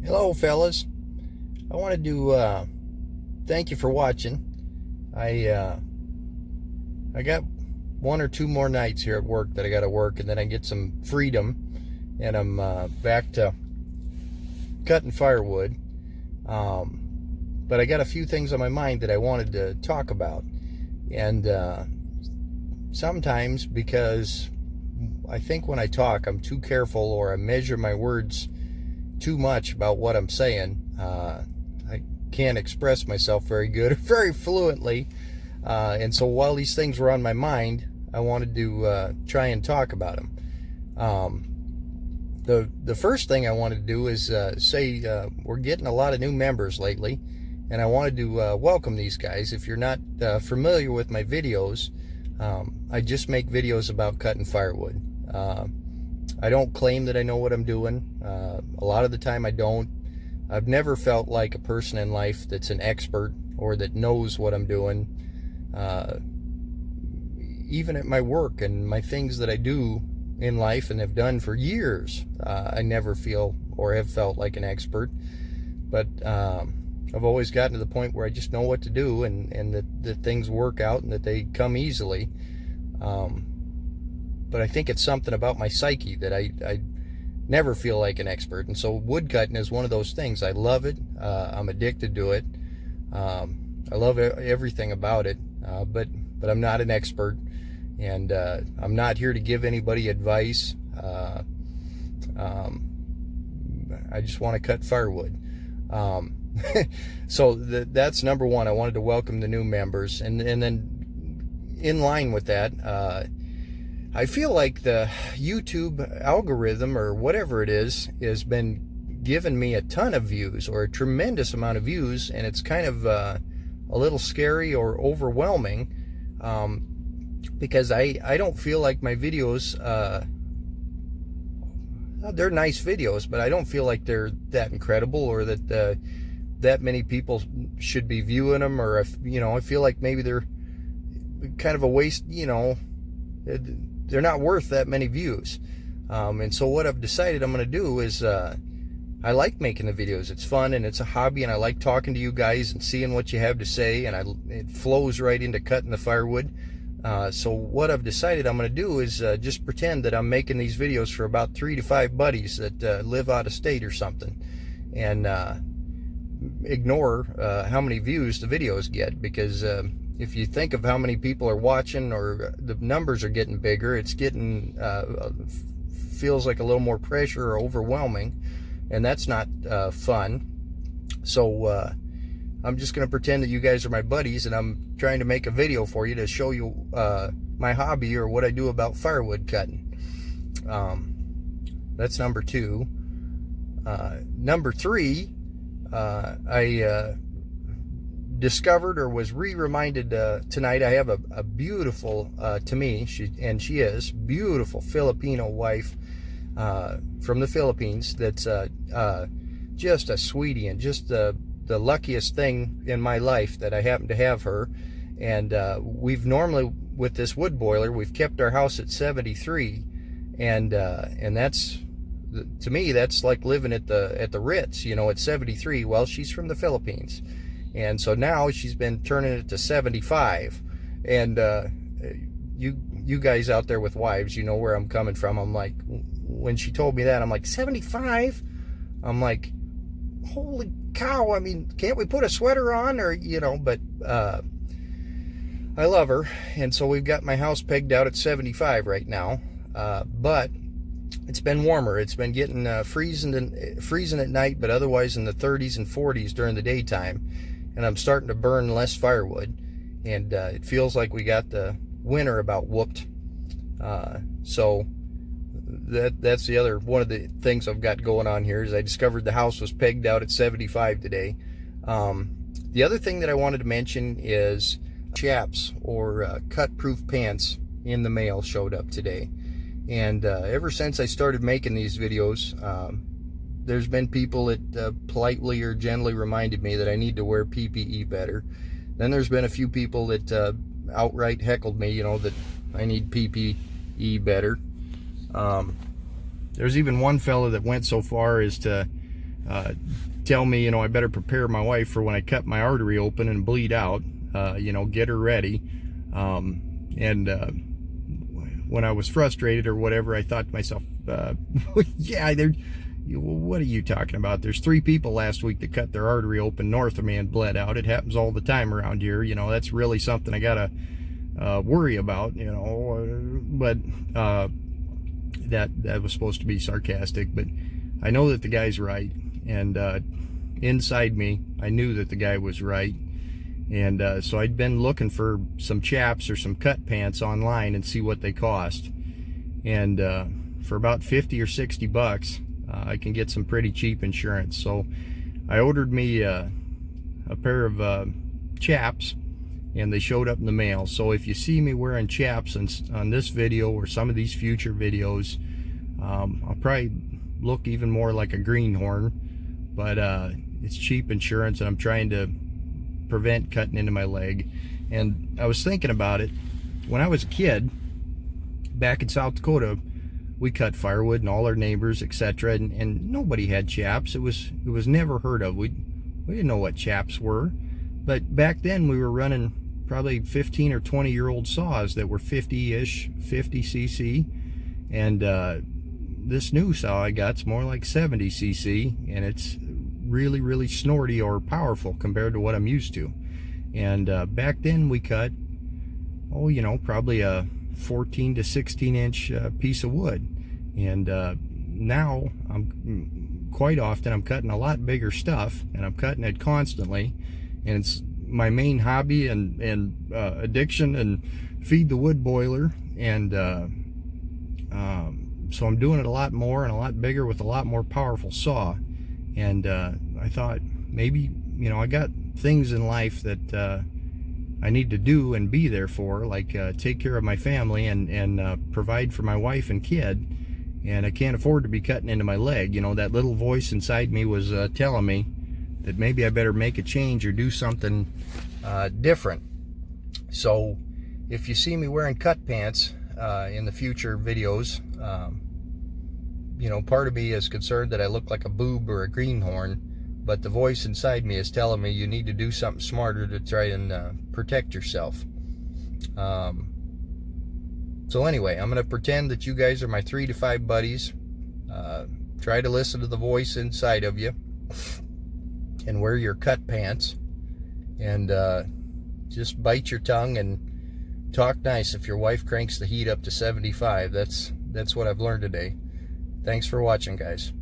Hello fellas, I wanted to thank you for watching. I got one or two more nights here at work that I got to work, and then I get some freedom, and I'm back to cutting firewood. But I got a few things on my mind that I wanted to talk about, and sometimes because I think when I talk I'm too careful, or I measure my words too much about what I'm saying. I can't express myself very good or very fluently, and so while these things were on my mind, I wanted to try and talk about them. The first thing I wanted to do is say we're getting a lot of new members lately, and I wanted to welcome these guys. If you're not familiar with my videos, I just make videos about cutting firewood. I don't claim that I know what I'm doing. A lot of the time I don't. I've never felt like a person in life that's an expert or that knows what I'm doing. Even at my work and my things that I do in life and have done for years, I never feel or have felt like an expert. But I've always gotten to the point where I just know what to do, and that things work out and that they come easily. But I think it's something about my psyche that I never feel like an expert. And so woodcutting is one of those things. I love it. I'm addicted to it. I love everything about it. But I'm not an expert, and I'm not here to give anybody advice. I just want to cut firewood. So that's number one. I wanted to welcome the new members, and then in line with that, I feel like the YouTube algorithm, or whatever it is, has been giving me a ton of views, or a tremendous amount of views, and it's kind of a little scary or overwhelming, because I don't feel like my videos, they're nice videos, but I don't feel like they're that incredible, or that that many people should be viewing them, or I feel like maybe they're kind of a waste. They're not worth that many views. And so what I've decided I'm going to do is, I like making the videos. It's fun and it's a hobby, and I like talking to you guys and seeing what you have to say, and it flows right into cutting the firewood. So what I've decided I'm going to do is just pretend that I'm making these videos for about 3 to 5 buddies that live out of state or something, and ignore how many views the videos get, because if you think of how many people are watching, or the numbers are getting bigger, it's getting feels like a little more pressure or overwhelming, and that's not fun. So I'm just going to pretend that you guys are my buddies, and I'm trying to make a video for you to show you my hobby, or what I do about firewood cutting. That's number two. Number three, I discovered, or was reminded tonight. I have a beautiful, to me, she is beautiful Filipino wife from the Philippines, that's just a sweetie, and just the luckiest thing in my life that I happen to have her. And we've normally, with this wood boiler, we've kept our house at 73, and that's, to me, that's like living at the Ritz, at 73. Well, she's from the Philippines, and so now she's been turning it to 75. And you guys out there with wives, you know where I'm coming from. I'm like, when she told me that, I'm like, 75? I'm like, holy cow, I mean, can't we put a sweater on, or but I love her, and so we've got my house pegged out at 75 right now. But it's been warmer. It's been getting freezing at night, but otherwise in the 30s and 40s during the daytime, and I'm starting to burn less firewood, and it feels like we got the winter about whooped. So that's the other one of the things I've got going on here, is I discovered the house was pegged out at 75 today. The other thing that I wanted to mention is chaps, or cut-proof pants, in the mail showed up today. And ever since I started making these videos, there's been people that politely or gently reminded me that I need to wear PPE better. Then there's been a few people that outright heckled me, that I need PPE better. There's even one fella that went so far as to tell me, you know, I better prepare my wife for when I cut my artery open and bleed out, you know, get her ready. When I was frustrated or whatever, I thought to myself, yeah, what are you talking about? There's 3 people last week that cut their artery open north of me and bled out. It happens all the time around here. You know, that's really something I gotta worry about, you know. But that was supposed to be sarcastic, but I know that the guy's right, and inside me I knew that the guy was right. And so I'd been looking for some chaps or some cut pants online and see what they cost, and for about 50 or 60 bucks I can get some pretty cheap insurance. So I ordered me a pair of chaps, and they showed up in the mail. So if you see me wearing chaps on this video or some of these future videos, I'll probably look even more like a greenhorn, but it's cheap insurance, and I'm trying to prevent cutting into my leg. And I was thinking about it when I was a kid back in South Dakota. We cut firewood, and all our neighbors, etc., and nobody had chaps. It was never heard of. We didn't know what chaps were. But back then we were running probably 15 or 20-year-old saws that were 50-ish, 50 cc, and this new saw I got's more like 70 cc, and it's really, really snorty or powerful compared to what I'm used to. And back then we cut, oh, you know, probably a 14 to 16 inch piece of wood, and now I'm quite often I'm cutting a lot bigger stuff, and I'm cutting it constantly, and it's my main hobby and addiction, and feed the wood boiler, and so I'm doing it a lot more and a lot bigger with a lot more powerful saw. And I thought maybe, you know, I got things in life that I need to do and be there for, like take care of my family and provide for my wife and kid, and I can't afford to be cutting into my leg. You know, that little voice inside me was telling me that maybe I better make a change or do something different. So if you see me wearing cut pants in the future videos, you know, part of me is concerned that I look like a boob or a greenhorn, but the voice inside me is telling me you need to do something smarter to try and protect yourself. So anyway, I'm going to pretend that you guys are my 3 to 5 buddies. Try to listen to the voice inside of you and wear your cut pants, and just bite your tongue and talk nice if your wife cranks the heat up to 75. That's what I've learned today. Thanks for watching, guys.